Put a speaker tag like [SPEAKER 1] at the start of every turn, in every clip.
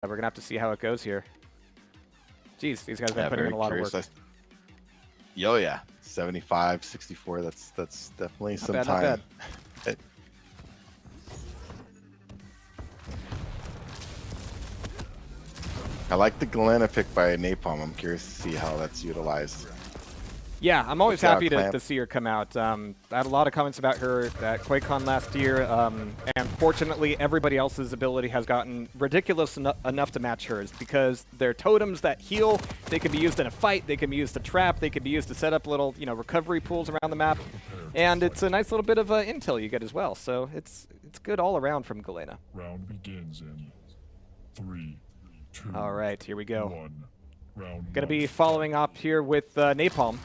[SPEAKER 1] We're going to have to see how it goes here. Jeez, these guys have been putting in a lot of work.
[SPEAKER 2] Yo, yeah. 75, 64. That's definitely some time.
[SPEAKER 1] Not bad.
[SPEAKER 2] I like the Galena pick by Napalm. I'm curious to see how that's utilized.
[SPEAKER 1] Yeah, I'm always happy to see her come out. I had a lot of comments about her at QuakeCon last year, and fortunately everybody else's ability has gotten ridiculous enough to match hers, because they're totems that heal. They can be used in a fight, they can be used to trap, they can be used to set up little, recovery pools around the map, and it's a nice little bit of intel you get as well. So it's good all around from Galena.
[SPEAKER 3] Round begins in 3, 2.
[SPEAKER 1] All right, here we go.
[SPEAKER 3] 1. Round
[SPEAKER 1] Gonna be following up here with Napalm,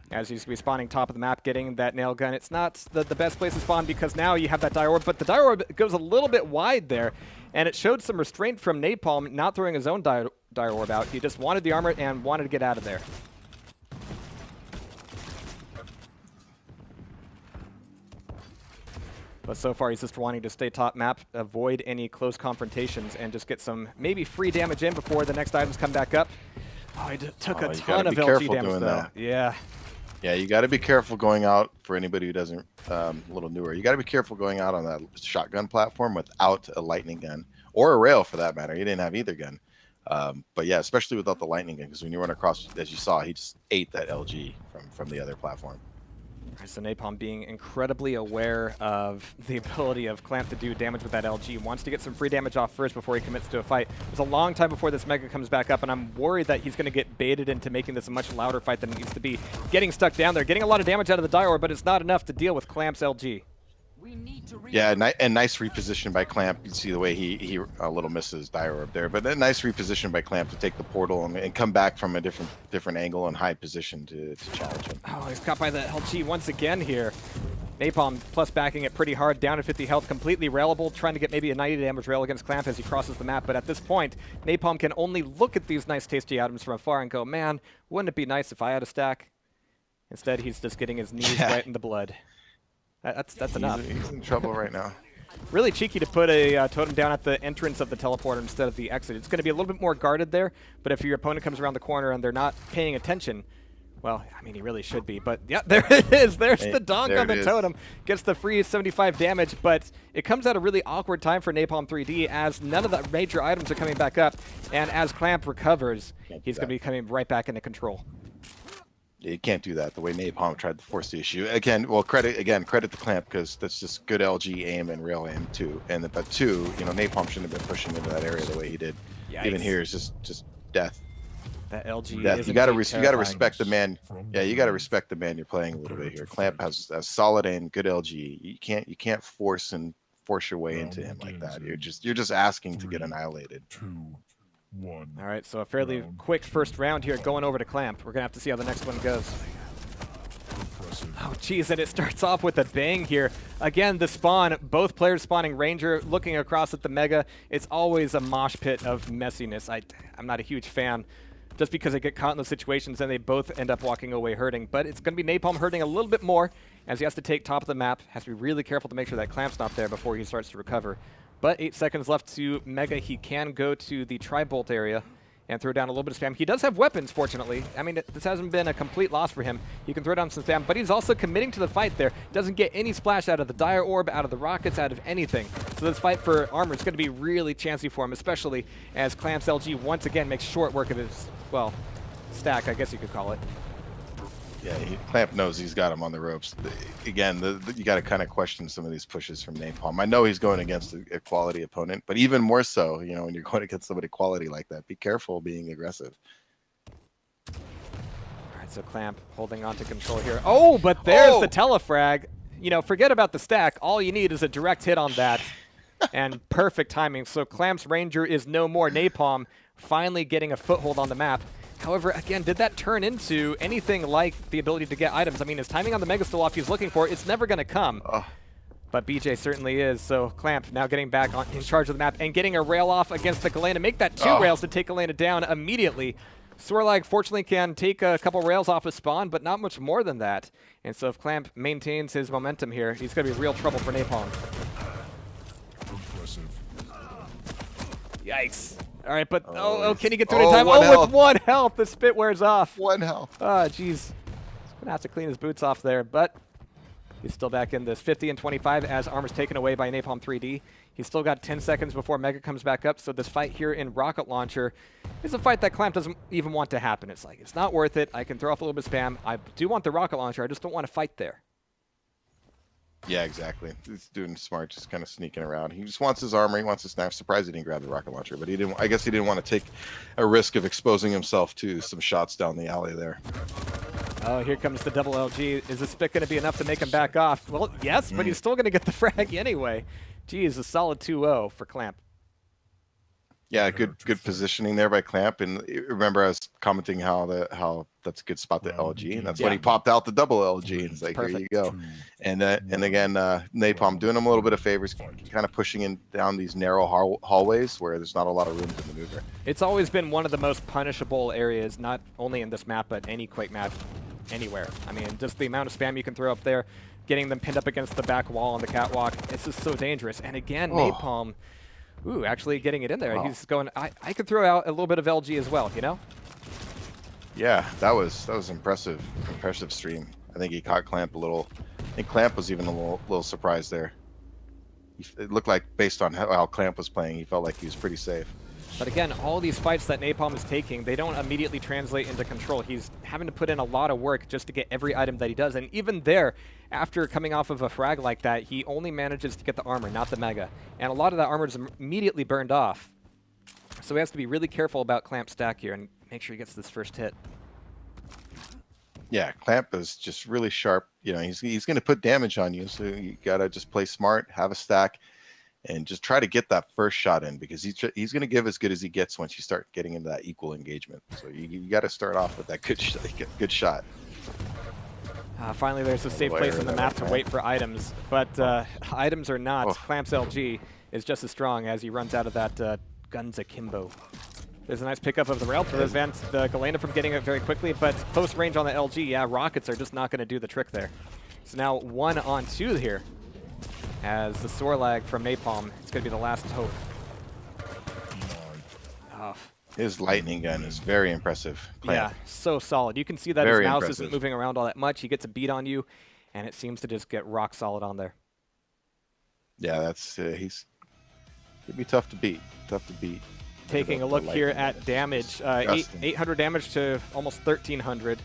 [SPEAKER 1] as he's going to be spawning top of the map, getting that nail gun. It's not the best place to spawn because now you have that dire orb, but the dire orb goes a little bit wide there, and it showed some restraint from Napalm not throwing his own dire orb out. He just wanted the armor and wanted to get out of there. But so far, he's just wanting to stay top map, avoid any close confrontations, and just get some maybe free damage in before the next items come back up. Oh, he took a ton of LG damage, though. Yeah.
[SPEAKER 2] Yeah, you got to be careful going out, for anybody who doesn't, a little newer. You got to be careful going out on that shotgun platform without a lightning gun, or a rail for that matter. He didn't have either gun. But yeah, especially without the lightning gun, because when you run across, as you saw, he just ate that LG from the other platform.
[SPEAKER 1] So Napalm being incredibly aware of the ability of Clamp to do damage with that LG. Wants to get some free damage off first before he commits to a fight. It's a long time before this Mega comes back up, and I'm worried that he's going to get baited into making this a much louder fight than it needs to be. Getting stuck down there, getting a lot of damage out of the dire orb, but it's not enough to deal with Clamp's LG.
[SPEAKER 2] Yeah, and nice reposition by Clamp. You see the way he a little misses dire orb there, but a nice reposition by Clamp to take the portal and come back from a different angle and high position to challenge him.
[SPEAKER 1] Oh, he's caught by the LG once again here. Napalm plus backing it pretty hard, down to 50 health, completely railable, trying to get maybe a 90 damage rail against Clamp as he crosses the map. But at this point, Napalm can only look at these nice tasty items from afar and go, man, wouldn't it be nice if I had a stack? Instead, he's just getting his knees right in the blood. That's enough.
[SPEAKER 2] He's in trouble right now.
[SPEAKER 1] Really cheeky to put a totem down at the entrance of the teleporter instead of the exit. It's going to be a little bit more guarded there, but if your opponent comes around the corner and they're not paying attention, well, I mean, he really should be. But yeah, there it is. There's the donk on the totem. Gets the free 75 damage, but it comes at a really awkward time for Napalm3D as none of the major items are coming back up, and as Clamp recovers, he's going to be coming right back into control.
[SPEAKER 2] You can't do that the way Napalm tried to force the issue. Again, well, credit to Clamp, because that's just good LG aim and rail aim too. But two, Napalm shouldn't have been pushing into that area the way he did.
[SPEAKER 1] Yikes.
[SPEAKER 2] Even here is just death.
[SPEAKER 1] That LG.
[SPEAKER 2] Death. You got to respect the man. Yeah, you got to respect the man you're playing a little bit here. Clamp has a solid aim, good LG. You can't force your way into him like that. You're just asking to get annihilated.
[SPEAKER 3] 2, 1.
[SPEAKER 1] All right, so a fairly quick first round here going over to Clamp. We're going to have to see how the next one goes. Oh, geez, and it starts off with a bang here. Again, the spawn, both players spawning Ranger, looking across at the Mega. It's always a mosh pit of messiness. I'm not a huge fan, just because they get caught in those situations and they both end up walking away hurting. But it's going to be Napalm hurting a little bit more as he has to take top of the map. Has to be really careful to make sure that Clamp's not there before he starts to recover. But 8 seconds left to Mega. He can go to the Tri-Bolt area and throw down a little bit of spam. He does have weapons, fortunately. I mean, this hasn't been a complete loss for him. He can throw down some spam, but he's also committing to the fight there. Doesn't get any splash out of the dire orb, out of the rockets, out of anything. So this fight for armor is going to be really chancy for him, especially as Clamp's LG once again makes short work of his, well, stack, I guess you could call it.
[SPEAKER 2] Yeah, Clamp knows he's got him on the ropes. Again, you got to kind of question some of these pushes from Napalm. I know he's going against a quality opponent, but even more so, when you're going against somebody quality like that, be careful being aggressive.
[SPEAKER 1] All right, so Clamp holding on to control here. Oh, but there's the telefrag. Forget about the stack. All you need is a direct hit on that, and perfect timing. So Clamp's Ranger is no more. Napalm finally getting a foothold on the map. However, again, did that turn into anything like the ability to get items? I mean, his timing on the Mega still off he's looking for, it's never going to come. But BJ certainly is. So Clamp now getting back in charge of the map and getting a rail off against the Galena. Make that 2 rails to take Galena down immediately. Sorlag fortunately can take a couple rails off his spawn, but not much more than that. And so if Clamp maintains his momentum here, he's going to be real trouble for Napalm.
[SPEAKER 3] Impressive.
[SPEAKER 1] Yikes. All right, but
[SPEAKER 2] Oh,
[SPEAKER 1] can he get through it in
[SPEAKER 2] oh,
[SPEAKER 1] time?
[SPEAKER 2] one
[SPEAKER 1] Oh,
[SPEAKER 2] health.
[SPEAKER 1] with 1 health, the spit wears off.
[SPEAKER 2] 1 health.
[SPEAKER 1] Oh, jeez. He's gonna have to clean his boots off there, but he's still back in this 50 and 25 as armor's taken away by Napalm3D. He's still got 10 seconds before Mega comes back up, so this fight here in Rocket Launcher is a fight that Clamp doesn't even want to happen. It's like, it's not worth it. I can throw off a little bit of spam. I do want the Rocket Launcher. I just don't want to fight there.
[SPEAKER 2] Yeah, exactly. He's doing smart, just kind of sneaking around. He just wants his armor. He wants his snap. Surprised he didn't grab the rocket launcher, but he didn't. I guess he didn't want to take a risk of exposing himself to some shots down the alley there.
[SPEAKER 1] Oh, here comes the double LG. Is the spit going to be enough to make him back off? Well, yes, but he's still going to get the frag anyway. Geez, a solid 2-0 for Clamp.
[SPEAKER 2] Yeah, good positioning there by Clamp. And remember, I was commenting how that's a good spot to LG, and that's when he popped out the double LG. And it's like, here you go. And again, Napalm doing him a little bit of favors, kind of pushing in down these narrow hallways where there's not a lot of room to maneuver.
[SPEAKER 1] It's always been one of the most punishable areas, not only in this map, but any Quake map anywhere. I mean, just the amount of spam you can throw up there, getting them pinned up against the back wall on the catwalk. It's just so dangerous. And again, Napalm, ooh, actually getting it in there. He's going, I could throw out a little bit of LG as well, you know?
[SPEAKER 2] Yeah, that was impressive stream. I think he caught Clamp a little. I think Clamp was even a little surprised there. It looked like, based on how Clamp was playing, he felt like he was pretty safe.
[SPEAKER 1] But again, all these fights that Napalm is taking, they don't immediately translate into control. He's having to put in a lot of work just to get every item that he does. And even there, after coming off of a frag like that, he only manages to get the armor, not the Mega. And a lot of that armor is immediately burned off. So he has to be really careful about Clamp's stack here and make sure he gets this first hit.
[SPEAKER 2] Yeah, Clamp is just really sharp. You know, he's going to put damage on you, so you got to just play smart, have a stack, and just try to get that first shot in, because he's going to give as good as he gets once you start getting into that equal engagement. So you got to start off with that good shot.
[SPEAKER 1] Finally, there's a safe place on the map to wait for items, but items or not, Clamp's LG is just as strong as he runs out of that guns akimbo. There's a nice pickup of the rail to prevent the Galena from getting it very quickly, but close range on the LG, yeah, rockets are just not going to do the trick there. So now 1 on 2 here, as the soar lag from Napalm, it's going to be the last hope. Oh.
[SPEAKER 2] His lightning gun is very impressive. Clamp.
[SPEAKER 1] Yeah, so solid. You can see that
[SPEAKER 2] Very
[SPEAKER 1] his mouse
[SPEAKER 2] impressive.
[SPEAKER 1] isn't moving around all that much. He gets a beat on you, and it seems to just get rock solid on there.
[SPEAKER 2] Yeah, that's it'd be tough to beat.
[SPEAKER 1] Taking a look here at damage, 800 damage to almost 1,300.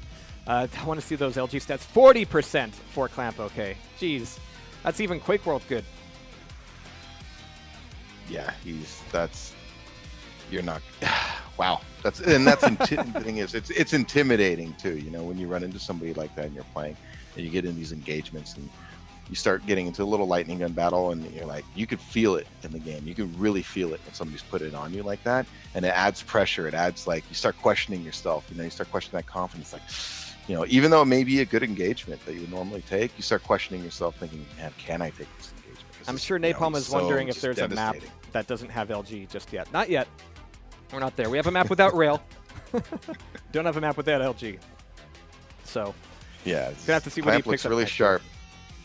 [SPEAKER 1] I want to see those LG stats. 40% for Clamp, okay. Jeez, that's even Quake World good.
[SPEAKER 2] Yeah, you're not. Wow, the thing is, it's intimidating too. You know, when you run into somebody like that and you're playing, and you get in these engagements and you start getting into a little lightning gun battle, and you're like, you could feel it in the game. You can really feel it when somebody's put it on you like that, and it adds pressure. It adds, like, you start questioning yourself. You know, you start questioning that confidence. Like, you know, even though it may be a good engagement that you would normally take, you start questioning yourself, thinking, man, can I take this engagement?
[SPEAKER 1] I'm sure Napalm is wondering if there's a map that doesn't have LG just yet. Not yet. We're not there. We have a map without rail. Don't have a map without LG. So,
[SPEAKER 2] yeah,
[SPEAKER 1] gonna have to see what he
[SPEAKER 2] Clamp
[SPEAKER 1] picks
[SPEAKER 2] looks really sharp.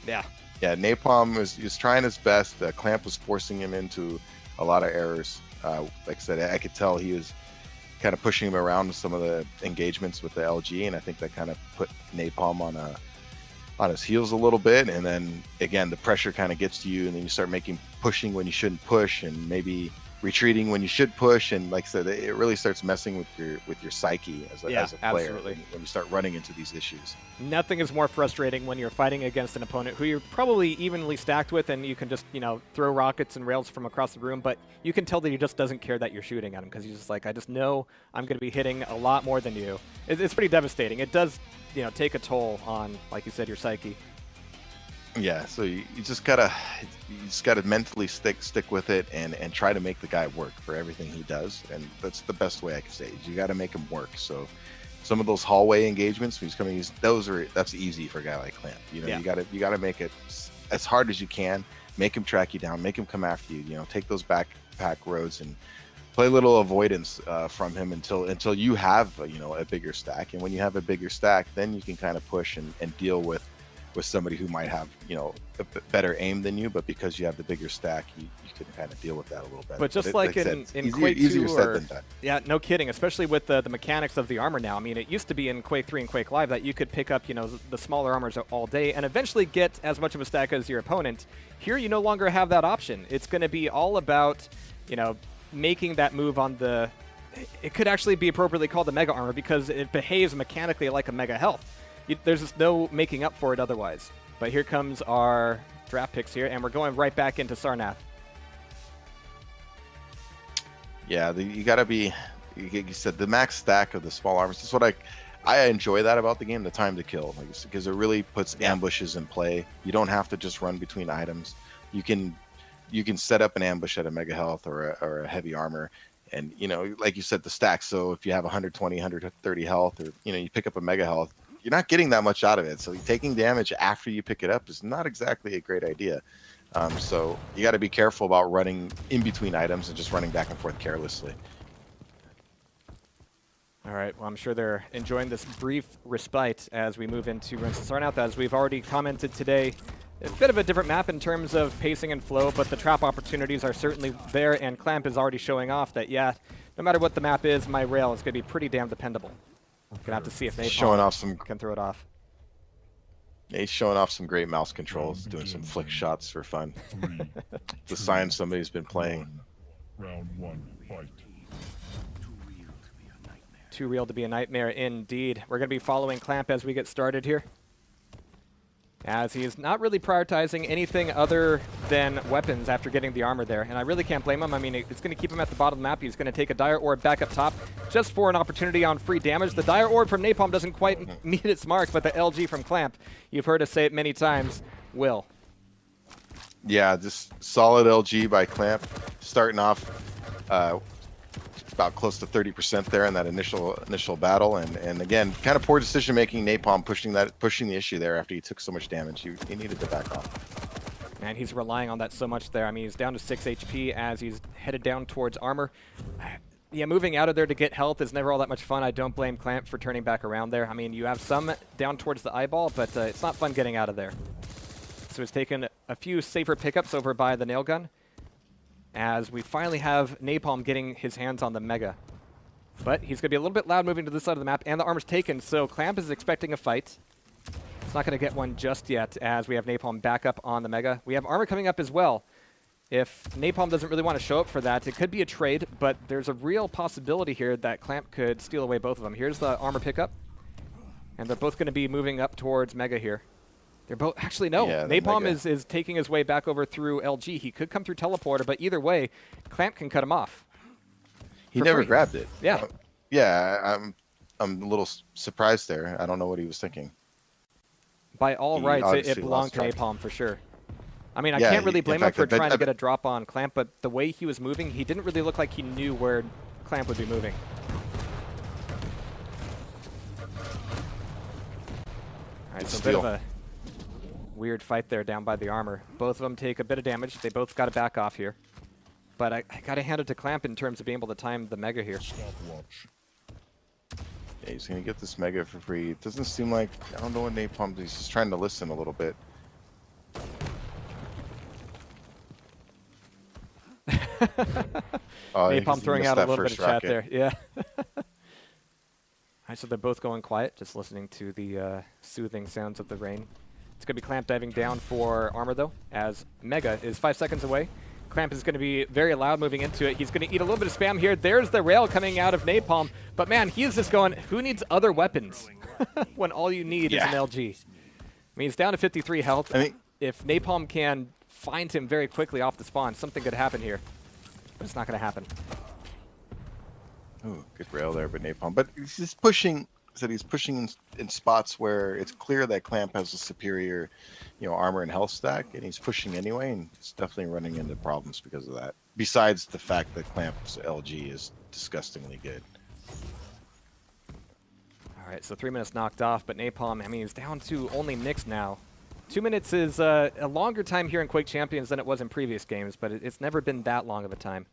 [SPEAKER 1] Yeah.
[SPEAKER 2] Yeah, Napalm was trying his best. Clamp was forcing him into a lot of errors. Like I said, I could tell he was kind of pushing him around some of the engagements with the LG, and I think that kind of put Napalm on his heels a little bit. And then again, the pressure kind of gets to you, and then you start pushing when you shouldn't push, and maybe retreating when you should push. And like I said, it really starts messing with your psyche as a player.
[SPEAKER 1] Absolutely.
[SPEAKER 2] When you start running into these issues.
[SPEAKER 1] Nothing is more frustrating when you're fighting against an opponent who you're probably evenly stacked with, and you can just, you know, throw rockets and rails from across the room, but you can tell that he just doesn't care that you're shooting at him, because he's just like, I just know I'm going to be hitting a lot more than you. It's pretty devastating. It does, you know, take a toll on, like you said, your psyche.
[SPEAKER 2] Yeah, so you just gotta mentally stick with it and try to make the guy work for everything he does, and that's the best way I can say it. You got to make him work. So some of those hallway engagements when he's coming, that's easy for a guy like Clamp. You know, you gotta make it as hard as you can. Make him track you down. Make him come after you. You know, take those backpack roads and play a little avoidance from him until you have a bigger stack. And when you have a bigger stack, then you can kind of push and deal with with somebody who might have, you know, a better aim than you, but because you have the bigger stack, you can kind of deal with that a little better.
[SPEAKER 1] But just like
[SPEAKER 2] I
[SPEAKER 1] in
[SPEAKER 2] said,
[SPEAKER 1] Quake 2,
[SPEAKER 2] easier said than done.
[SPEAKER 1] yeah, no kidding. Especially with the mechanics of the armor now. I mean, it used to be in Quake 3 and Quake Live that you could pick up, you know, the smaller armors all day and eventually get as much of a stack as your opponent. Here, you no longer have that option. It's going to be all about, you know, making that move on the. It could actually be appropriately called the Mega Armor because it behaves mechanically like a Mega Health. There's just no making up for it otherwise. But here comes our draft picks here, and we're going right back into Sarnath.
[SPEAKER 2] Yeah, you got to be, you said, the max stack of the small armors. This is what I enjoy that about the game, the time to kill, because it really puts ambushes in play. You don't have to just run between items. You can set up an ambush at a Mega Health or a heavy armor. And, you know, like you said, the stack. So if you have 120, 130 health, or, you know, you pick up a Mega Health, you're not getting that much out of it. So taking damage after you pick it up is not exactly a great idea. So you got to be careful about running in between items and just running back and forth carelessly.
[SPEAKER 1] All right, well, I'm sure they're enjoying this brief respite as we move into Rinse and Sarnath. As we've already commented today, it's a bit of a different map in terms of pacing and flow, but the trap opportunities are certainly there, and Clamp is already showing off that, yeah, no matter what the map is, my rail is going to be pretty damn dependable. Gonna have to see if Napalm can throw it off.
[SPEAKER 2] Yeah, he's showing off some great mouse controls, doing some flick shots for fun. The sign somebody's been playing.
[SPEAKER 3] Round 1, fight.
[SPEAKER 1] Too real to be a nightmare indeed. We're going to be following Clamp as we get started here, as he is not really prioritizing anything other than weapons after getting the armor there. And I really can't blame him. I mean, it's going to keep him at the bottom of the map. He's going to take a Dire Orb back up top just for an opportunity on free damage. The Dire Orb from Napalm doesn't quite meet its mark, but the LG from Clamp, you've heard us say it many times, will.
[SPEAKER 2] Yeah, just solid LG by Clamp, starting off about close to 30% there in that initial battle, and again, kind of poor decision making. Napalm pushing the issue there after he took so much damage. He needed to back off.
[SPEAKER 1] Man, he's relying on that so much there. I mean, he's down to 6 HP as he's headed down towards armor. Yeah, moving out of there to get health is never all that much fun. I don't blame Clamp for turning back around there. I mean, you have some down towards the eyeball, but it's not fun getting out of there. So he's taken a few safer pickups over by the nail gun, as we finally have Napalm getting his hands on the Mega. But he's going to be a little bit loud moving to this side of the map, and the armor's taken, so Clamp is expecting a fight. It's not going to get one just yet, as we have Napalm back up on the Mega. We have armor coming up as well. If Napalm doesn't really want to show up for that, it could be a trade, but there's a real possibility here that Clamp could steal away both of them. Here's the armor pickup, and they're both going to be moving up towards Mega here. They're both, actually no, yeah, Napalm is taking his way back over through LG. He could come through teleporter, but either way, Clamp can cut him off.
[SPEAKER 2] He never grabbed it.
[SPEAKER 1] Yeah.
[SPEAKER 2] Yeah, I'm a little surprised there. I don't know what he was thinking.
[SPEAKER 1] By all rights, it belonged to Napalm for sure. I mean, I can't really blame him for trying to get a drop on Clamp, but the way he was moving, he didn't really look like he knew where Clamp would be moving. All right, so a bit of a weird fight there down by the armor. Both of them take a bit of damage. They both got to back off here. But I got to hand it to Clamp in terms of being able to time the Mega here.
[SPEAKER 2] Yeah, he's going to get this Mega for free. It doesn't seem like, I don't know what Napalm does. He's just trying to listen a little bit.
[SPEAKER 1] Napalm throwing out a little bit of chat there. Yeah. All right, so they're both going quiet, just listening to the soothing sounds of the rain. It's going to be Clamp diving down for armor, though, as Mega is 5 seconds away. Clamp is going to be very loud moving into it. He's going to eat a little bit of spam here. There's the rail coming out of Napalm. But, man, he's just going, who needs other weapons when all you need is an LG? I mean, he's down to 53 health. If Napalm can find him very quickly off the spawn, something could happen here. But it's not going to happen.
[SPEAKER 2] Ooh, good rail there, but Napalm. But he's just pushing. He's pushing in spots where it's clear that Clamp has a superior, armor and health stack, and he's pushing anyway, and it's definitely running into problems because of that. Besides the fact that Clamp's LG is disgustingly good.
[SPEAKER 1] All right, so 3 minutes knocked off, but Napalm, I mean, he's down to only mixed now. 2 minutes is a longer time here in Quake Champions than it was in previous games, but it's never been that long of a time.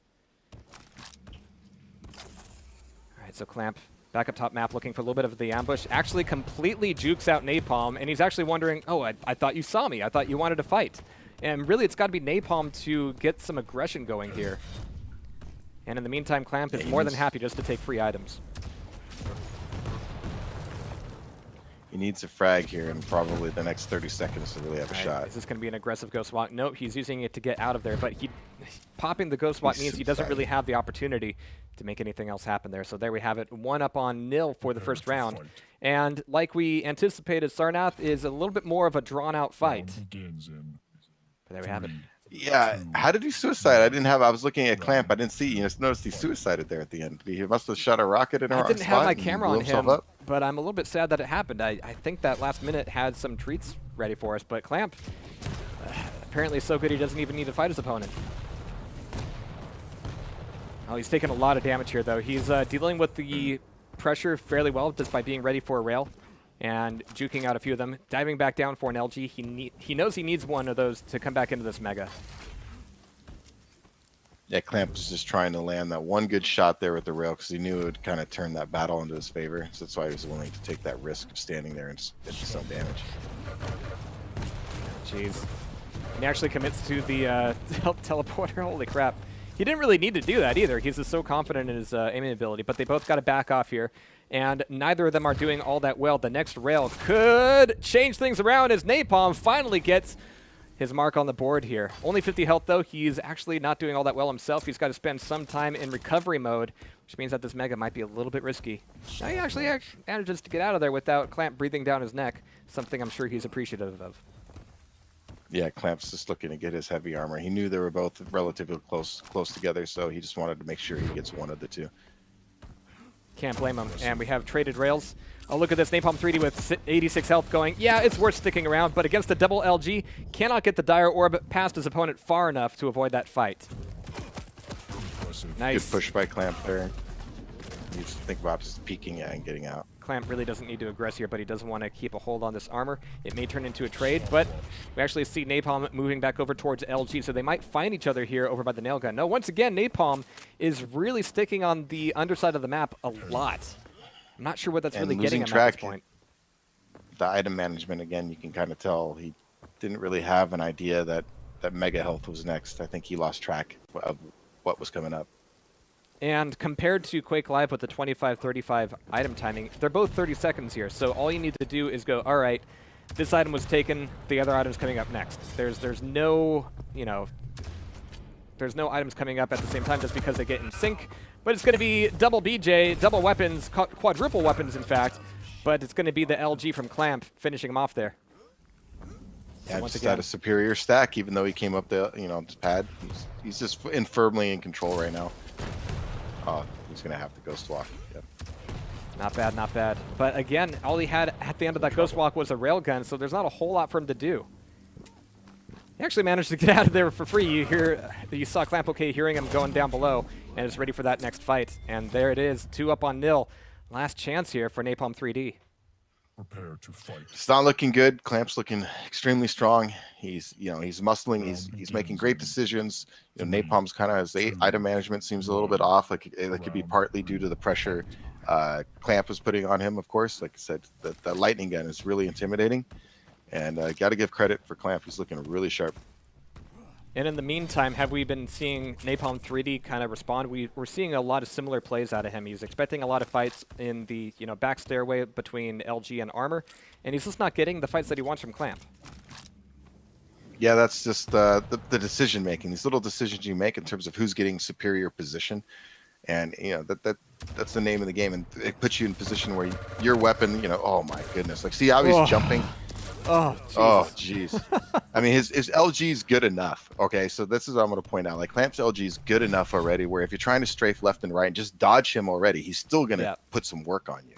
[SPEAKER 1] All right, so Clamp Back up top map looking for a little bit of the ambush. Actually completely jukes out Napalm, and he's actually wondering, oh, I thought you saw me. I thought you wanted to fight. And really, it's got to be Napalm to get some aggression going here. And in the meantime, Clamp is more than happy just to take free items.
[SPEAKER 2] He needs a frag here in probably the next 30 seconds to really have a shot.
[SPEAKER 1] Is this going to be an aggressive Ghost Walk? Nope, he's using it to get out of there, but popping the Ghost Walk means he doesn't really have the opportunity to make anything else happen there. So there we have it, 1-0 for the first round. And like we anticipated, Sarnath is a little bit more of a drawn-out fight. But there we have it.
[SPEAKER 2] Yeah, how did he suicide? I was looking at Clamp. I didn't see. You just noticed he suicided there at the end. He must have shot a rocket in our
[SPEAKER 1] I didn't have my camera on him,
[SPEAKER 2] up.
[SPEAKER 1] but I'm a little bit sad that it happened. I think that last minute had some treats ready for us, but Clamp apparently is so good he doesn't even need to fight his opponent. Oh, he's taking a lot of damage here, though. He's dealing with the pressure fairly well just by being ready for a rail and juking out a few of them. Diving back down for an LG. He knows he needs one of those to come back into this mega.
[SPEAKER 2] Yeah, Clamp was just trying to land that one good shot there with the rail because he knew it would kind of turn that battle into his favor. So that's why he was willing to take that risk of standing there and get some damage.
[SPEAKER 1] Jeez. And he actually commits to the teleporter. Holy crap. He didn't really need to do that either. He's just so confident in his aiming ability, but they both got to back off here. And neither of them are doing all that well. The next rail could change things around as Napalm finally gets his mark on the board here. Only 50 health, though. He's actually not doing all that well himself. He's got to spend some time in recovery mode, which means that this mega might be a little bit risky. Now he actually manages to get out of there without Clamp breathing down his neck, something I'm sure he's appreciative of. Yeah,
[SPEAKER 2] Clamp's just looking to get his heavy armor. He knew they were both relatively close together, so he just wanted to make sure he gets one of the two.
[SPEAKER 1] Can't blame him. And we have traded rails. Oh, look at this. Napalm3D with 86 health going. Yeah, it's worth sticking around, but against the double LG, cannot get the Dire Orb past his opponent far enough to avoid that fight. Nice.
[SPEAKER 2] Good push by Clamp there. You just think about just peeking and getting out.
[SPEAKER 1] Clamp really doesn't need to aggress here, but he doesn't want to keep a hold on this armor. It may turn into a trade, but we actually see Napalm moving back over towards LG, so they might find each other here over by the nail gun. No, once again, Napalm is really sticking on the underside of the map a lot. I'm not sure what that's really getting him at this point.
[SPEAKER 2] The item management, again, you can kind of tell he didn't really have an idea that Mega Health was next. I think he lost track of what was coming up.
[SPEAKER 1] And compared to Quake Live with the 25-35 item timing, they're both 30 seconds here. So all you need to do is go, all right, this item was taken, the other item's coming up next. There's no, there's no items coming up at the same time just because they get in sync. But it's going to be double BJ, double weapons, quadruple weapons, in fact. But it's going to be the LG from Clamp finishing him off there.
[SPEAKER 2] Yeah, so just had a superior stack, even though he came up the, this pad. He's just firmly in control right now. Oh, he's going to have to Ghost Walk. Yep.
[SPEAKER 1] Not bad, not bad. But again, all he had at the end of that Ghost Walk was a railgun, so there's not a whole lot for him to do. He actually managed to get out of there for free. You saw Clamp OK hearing him going down below, and is ready for that next fight. And there it is, 2-0. Last chance here for Napalm3D.
[SPEAKER 3] Prepare to fight.
[SPEAKER 2] It's not looking good. Clamp's looking extremely strong. He's muscling. He's making great decisions. Napalm's kind of his item management seems a little bit off. Like it could be partly due to the pressure Clamp was putting on him. Of course, like I said, the lightning gun is really intimidating, and got to give credit for Clamp. He's looking really sharp.
[SPEAKER 1] And in the meantime, have we been seeing Napalm3D kind of respond? We're seeing a lot of similar plays out of him. He's expecting a lot of fights in the back stairway between LG and Armor, and he's just not getting the fights that he wants from Clamp.
[SPEAKER 2] Yeah, that's just the decision making. These little decisions you make in terms of who's getting superior position, and that's the name of the game, and it puts you in a position where your weapon, oh my goodness, like see how he's jumping.
[SPEAKER 1] Oh,
[SPEAKER 2] jeez. I mean, his LG is good enough. Okay, so this is what I'm going to point out. Like, Clamp's LG is good enough already where if you're trying to strafe left and right and just dodge him already, he's still going to put some work on you.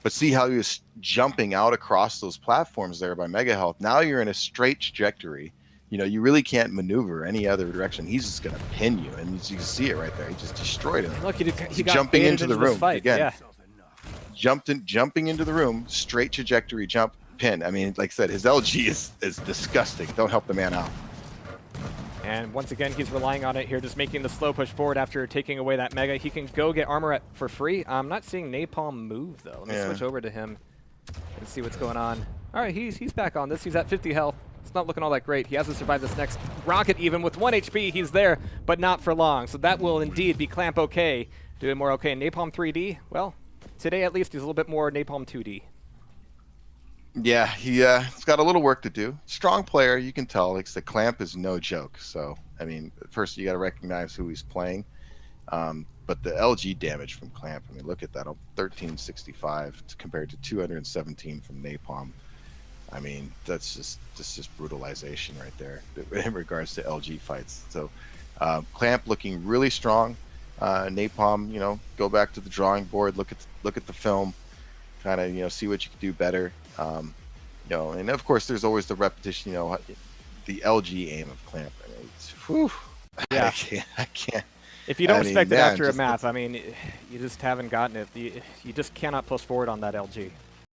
[SPEAKER 2] But see how he was jumping out across those platforms there by Mega Health. Now you're in a straight trajectory. You really can't maneuver any other direction. He's just going to pin you, and you can see it right there. He just destroyed him.
[SPEAKER 1] Look, he got
[SPEAKER 2] jumping into the room again.
[SPEAKER 1] Yeah.
[SPEAKER 2] Jumping into the room, straight trajectory jump. Pin. I mean, like I said, his LG is disgusting. Don't help the man out.
[SPEAKER 1] And once again, he's relying on it here, just making the slow push forward after taking away that Mega. He can go get armor for free. I'm not seeing Napalm move, though. Let me switch over to him and see what's going on. All right, he's back on this. He's at 50 health. It's not looking all that great. He hasn't survived this next rocket even. With 1 HP, he's there, but not for long. So that will indeed be Clamp okay, doing more okay. Napalm3D, well, today at least he's a little bit more Napalm 2D.
[SPEAKER 2] Yeah, he's got a little work to do. Strong player, you can tell. Like the Clamp is no joke. So, I mean, first you got to recognize who he's playing. But the LG damage from Clamp, I mean, look at that, 1365 compared to 217 from Napalm. I mean, that's just brutalization right there in regards to LG fights. So, Clamp looking really strong. Napalm, you know, go back to the drawing board, look at the film, kind of, you know, see what you can do better. You know, and of course, there's always the repetition. You know, the LG aim of Clamp. I mean, it's, whew,
[SPEAKER 1] yeah,
[SPEAKER 2] I can't.
[SPEAKER 1] If you don't respect it
[SPEAKER 2] man,
[SPEAKER 1] after a map, I mean, you just haven't gotten it. You just cannot push forward on that LG.